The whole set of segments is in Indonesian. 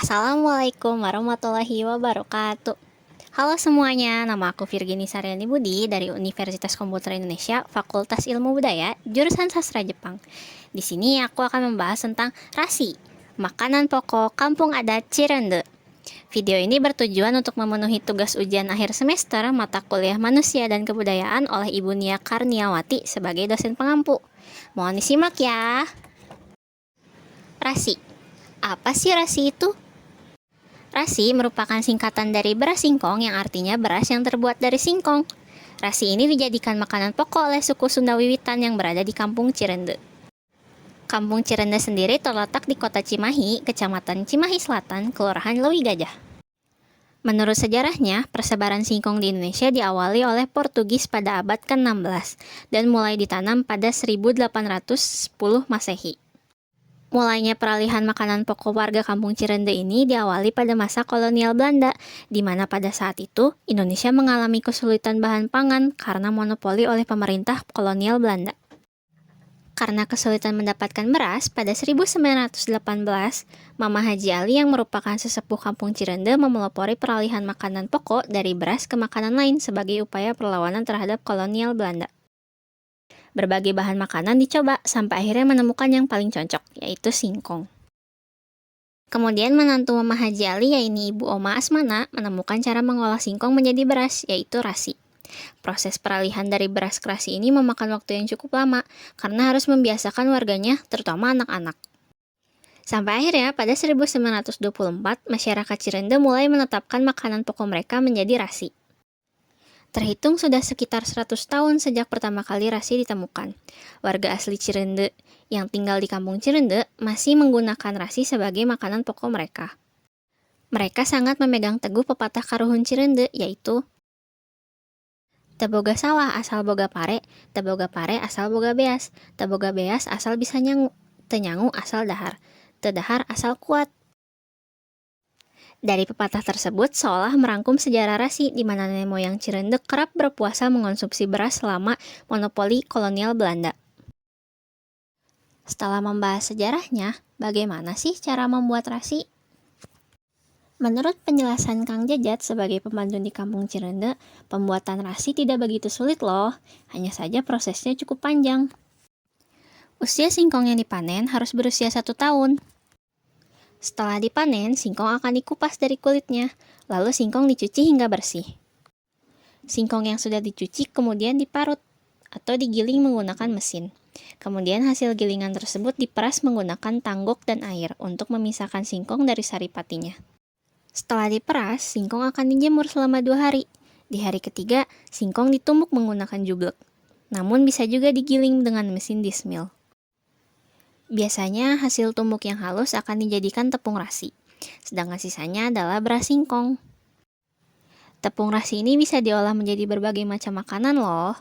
Assalamualaikum warahmatullahi wabarakatuh. Halo semuanya, nama aku Virginie Saryani Budi dari Universitas Komputer Indonesia, Fakultas Ilmu Budaya, jurusan Sastra Jepang. Di sini aku akan membahas tentang rasi, makanan pokok kampung adat Cirende. Video ini bertujuan untuk memenuhi tugas ujian akhir semester mata kuliah Manusia dan Kebudayaan oleh Ibu Nia Karniawati sebagai dosen pengampu. Mohon disimak ya. Rasi. Apa sih rasi itu? Rasi merupakan singkatan dari beras singkong yang artinya beras yang terbuat dari singkong. Rasi ini dijadikan makanan pokok oleh suku Sunda Wiwitan yang berada di Kampung Cirende. Kampung Cirende sendiri terletak di kota Cimahi, Kecamatan Cimahi Selatan, Kelurahan Lewi Gajah. Menurut sejarahnya, persebaran singkong di Indonesia diawali oleh Portugis pada abad ke-16 dan mulai ditanam pada 1810 Masehi. Mulainya peralihan makanan pokok warga Kampung Cirende ini diawali pada masa kolonial Belanda, di mana pada saat itu Indonesia mengalami kesulitan bahan pangan karena monopoli oleh pemerintah kolonial Belanda. Karena kesulitan mendapatkan beras, pada 1918, Mama Haji Ali yang merupakan sesepuh Kampung Cirende memelopori peralihan makanan pokok dari beras ke makanan lain sebagai upaya perlawanan terhadap kolonial Belanda. Berbagai bahan makanan dicoba sampai akhirnya menemukan yang paling cocok, yaitu singkong. Kemudian menantu Mama Haji Ali, yaitu Ibu Oma Asmana, menemukan cara mengolah singkong menjadi beras, yaitu rasi. Proses peralihan dari beras ke rasi ini memakan waktu yang cukup lama, karena harus membiasakan warganya, terutama anak-anak. Sampai akhirnya pada 1924, masyarakat Cirende mulai menetapkan makanan pokok mereka menjadi rasi. Terhitung sudah sekitar 100 tahun sejak pertama kali rasi ditemukan. Warga asli Cirende yang tinggal di Kampung Cirende masih menggunakan rasi sebagai makanan pokok mereka. Mereka sangat memegang teguh pepatah Karuhun Cirende, yaitu Teboga sawah asal boga pare, teboga pare asal boga beas, teboga beas asal bisa nyangu, tenyangu asal dahar, tedahar asal kuat. Dari pepatah tersebut seolah merangkum sejarah rasi di mana nenek moyang Cirende kerap berpuasa mengonsumsi beras selama monopoli kolonial Belanda. Setelah membahas sejarahnya, bagaimana sih cara membuat rasi? Menurut penjelasan Kang Jajat sebagai pemandu di Kampung Cirende, pembuatan rasi tidak begitu sulit loh, hanya saja prosesnya cukup panjang. Usia singkong yang dipanen harus berusia 1 tahun. Setelah dipanen, singkong akan dikupas dari kulitnya, lalu singkong dicuci hingga bersih. Singkong yang sudah dicuci kemudian diparut atau digiling menggunakan mesin. Kemudian hasil gilingan tersebut diperas menggunakan tanggok dan air untuk memisahkan singkong dari saripatinya. Setelah diperas, singkong akan dijemur selama 2 hari. Di hari ketiga, singkong ditumbuk menggunakan jublek. Namun bisa juga digiling dengan mesin dismill. Biasanya hasil tumbuk yang halus akan dijadikan tepung rasi, sedangkan sisanya adalah beras singkong. Tepung rasi ini bisa diolah menjadi berbagai macam makanan loh.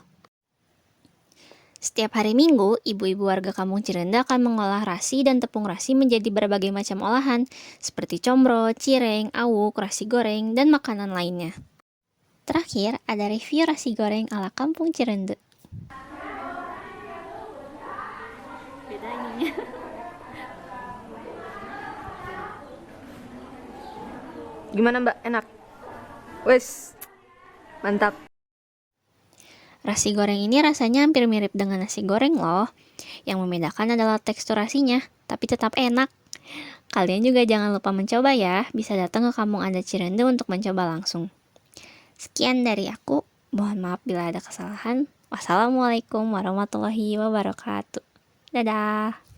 Setiap hari Minggu, ibu-ibu warga Kampung Cirende akan mengolah rasi dan tepung rasi menjadi berbagai macam olahan, seperti combro, cireng, awuk, rasi goreng, dan makanan lainnya. Terakhir, ada review rasi goreng ala Kampung Cirende. Beda ininya. Gimana Mbak? Enak? Wes, mantap. Rasi goreng ini rasanya hampir mirip dengan nasi goreng loh. Yang membedakan adalah tekstur rasinya, tapi tetap enak. Kalian juga jangan lupa mencoba ya, bisa datang ke Kampung Adat Cirende untuk mencoba langsung. Sekian dari aku, mohon maaf bila ada kesalahan. Wassalamualaikum warahmatullahi wabarakatuh. Dadah.